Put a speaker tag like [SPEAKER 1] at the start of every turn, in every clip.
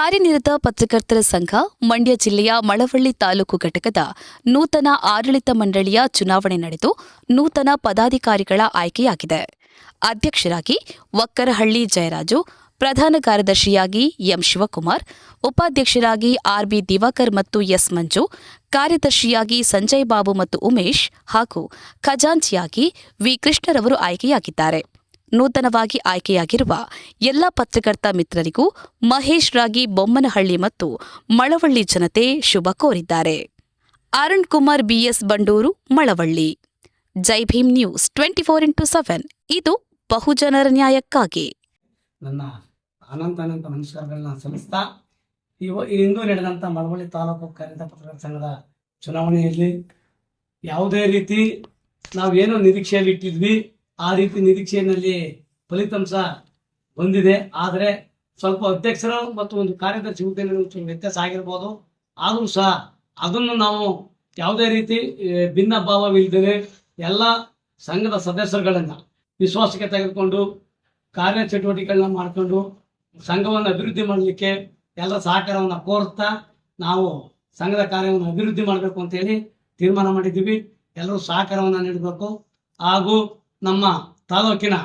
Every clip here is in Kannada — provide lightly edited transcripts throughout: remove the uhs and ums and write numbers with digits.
[SPEAKER 1] ಕಾರ್ಯನಿರತ ಪತ್ರಕರ್ತರ ಸಂಘ ಮಂಡ್ಯ ಜಿಲ್ಲೆಯ ಮಳವಳ್ಳಿ ತಾಲೂಕು ಘಟಕದ ನೂತನ ಆಡಳಿತ ಮಂಡಳಿಯ ಚುನಾವಣೆ ನಡೆದು ನೂತನ ಪದಾಧಿಕಾರಿಗಳ ಆಯ್ಕೆಯಾಗಿದೆ. ಅಧ್ಯಕ್ಷರಾಗಿ ವಕ್ಕರಹಳ್ಳಿ ಜಯರಾಜು, ಪ್ರಧಾನ ಕಾರ್ಯದರ್ಶಿಯಾಗಿ ಎಂ ಶಿವಕುಮಾರ್, ಉಪಾಧ್ಯಕ್ಷರಾಗಿ ಆರ್ಬಿ ದಿವಾಕರ್ ಮತ್ತು ಎಸ್ ಮಂಜು, ಕಾರ್ಯದರ್ಶಿಯಾಗಿ ಸಂಜಯ್ ಬಾಬು ಮತ್ತು ಉಮೇಶ್ ಹಾಗೂ ಖಜಾಂಚಿಯಾಗಿ ವಿ ಕೃಷ್ಣರವರು ಆಯ್ಕೆಯಾಗಿದ್ದಾರೆ. ನೂತನವಾಗಿ ಆಯ್ಕೆಯಾಗಿರುವ ಎಲ್ಲ ಪತ್ರಕರ್ತ ಮಿತ್ರರಿಗೂ ಮಹೇಶ್ ರಾಗಿ ಬೊಮ್ಮನಹಳ್ಳಿ ಮತ್ತು ಮಳವಳ್ಳಿ ಜನತೆ ಶುಭ ಕೋರಿದ್ದಾರೆ. ಅರುಣ್ ಕುಮಾರ್ ಬಿಎಸ್ ಬಂಡೂರು, ಮಳವಳ್ಳಿ. ಜೈ ಭೀಮ್ ನ್ಯೂಸ್ 24x7 ಇದು ಬಹುಜನರ ನ್ಯಾಯಕ್ಕಾಗಿ.
[SPEAKER 2] ನನ್ನ ಅನಂತ ನಮಸ್ಕಾರಗಳನ್ನ ಸಲ್ಲಿಸ್ತಾ ಇಂದು ನಡೆದಂಥ ಮಳವಳ್ಳಿ ತಾಲೂಕು ಕಾರ್ಯನಿರತ ಪತ್ರಕರ್ತರ ಸಂಘದ ಚುನಾವಣೆಯಲ್ಲಿ ಯಾವುದೇ ರೀತಿ ನಾವೇನೋ ನಿರೀಕ್ಷೆಯಲ್ಲಿ ಇಟ್ಟಿದ್ವಿ ಆ ರೀತಿ ನಿರೀಕ್ಷೆಯಲ್ಲಿ ಫಲಿತಾಂಶ ಬಂದಿದೆ. ಆದರೆ ಸ್ವಲ್ಪ ಅಧ್ಯಕ್ಷರು ಮತ್ತು ಒಂದು ಕಾರ್ಯದರ್ಶಿ ಹುದ್ದೆಯಲ್ಲಿ ವ್ಯತ್ಯಾಸ ಆಗಿರ್ಬೋದು. ಆದರೂ ಸಹ ಅದನ್ನು ನಾವು ಯಾವುದೇ ರೀತಿ ಭಿನ್ನ ಭಾವವಿಲ್ಲದೆ ಎಲ್ಲ ಸಂಘದ ಸದಸ್ಯರುಗಳನ್ನು ವಿಶ್ವಾಸಕ್ಕೆ ತೆಗೆದುಕೊಂಡು ಕಾರ್ಯಚಟುವಟಿಕೆಗಳನ್ನ ಮಾಡಿಕೊಂಡು ಸಂಘವನ್ನು ಅಭಿವೃದ್ಧಿ ಮಾಡಲಿಕ್ಕೆ ಎಲ್ಲರ ಸಹಕಾರವನ್ನು ಕೋರುತ್ತಾ ನಾವು ಸಂಘದ ಕಾರ್ಯವನ್ನು ಅಭಿವೃದ್ಧಿ ಮಾಡಬೇಕು ಅಂತೇಳಿ ತೀರ್ಮಾನ ಮಾಡಿದ್ದೀವಿ. ಎಲ್ಲರೂ ಸಹಕಾರವನ್ನು ನೀಡಬೇಕು. ಹಾಗೂ ನಮ್ಮ ತಾಲೂಕಿನ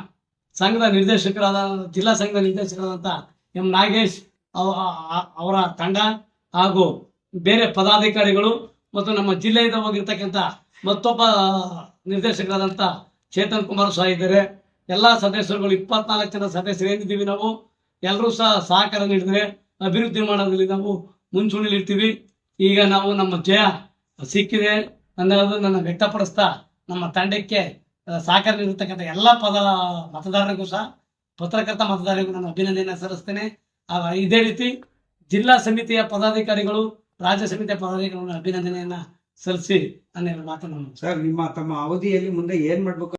[SPEAKER 2] ಸಂಘದ ನಿರ್ದೇಶಕರಾದ ಜಿಲ್ಲಾ ಸಂಘದ ನಿರ್ದೇಶಕರಾದಂಥ ಎಂ ನಾಗೇಶ್ ಅವರ ತಂಡ ಹಾಗೂ ಬೇರೆ ಪದಾಧಿಕಾರಿಗಳು ಮತ್ತು ನಮ್ಮ ಜಿಲ್ಲೆಯಿಂದ ಹೋಗಿರ್ತಕ್ಕಂಥ ಮತ್ತೊಬ್ಬ ನಿರ್ದೇಶಕರಾದಂಥ ಚೇತನ್ ಕುಮಾರ್ ಸಹ ಇದ್ದಾರೆ. ಎಲ್ಲ ಸದಸ್ಯರುಗಳು 24 ಜನ ಸದಸ್ಯರು ಏನಿದ್ದೀವಿ ನಾವು ಎಲ್ಲರೂ ಸಹ ಸಹಕಾರ ನೀಡಿದರೆ ಅಭಿವೃದ್ಧಿ ಮಾಡೋದ್ರಲ್ಲಿ ನಾವು ಮುಂಚೂಣಿಲಿರ್ತೀವಿ. ಈಗ ನಾವು ನಮ್ಮ ಜಯ ಸಿಕ್ಕಿದೆ ಅನ್ನೋದು ನನ್ನ ವ್ಯಕ್ತಪಡಿಸ್ತಾ ನಮ್ಮ ತಂಡಕ್ಕೆ ಸಹಕಾರ ನೀಡಿರ್ತಕ್ಕಂಥ ಎಲ್ಲ ಮತದಾರರಿಗೂ ಸಹ ಪತ್ರಕರ್ತ ಮತದಾರರಿಗೂ ನಾನು ಅಭಿನಂದನೆ ಸಲ್ಲಿಸ್ತೇನೆ. ಇದೇ ರೀತಿ ಜಿಲ್ಲಾ ಸಮಿತಿಯ ಪದಾಧಿಕಾರಿಗಳು, ರಾಜ್ಯ ಸಮಿತಿಯ ಪದಾಧಿಕಾರಿಗಳ ಅಭಿನಂದನೆಯನ್ನ ಸಲ್ಲಿಸಿ ಅನ್ನೋ ಮಾತನ್ನು
[SPEAKER 3] ಸರ್, ನಿಮ್ಮ ತಮ್ಮ ಅವಧಿಯಲ್ಲಿ ಮುಂದೆ ಏನ್ ಮಾಡ್ಬೇಕು?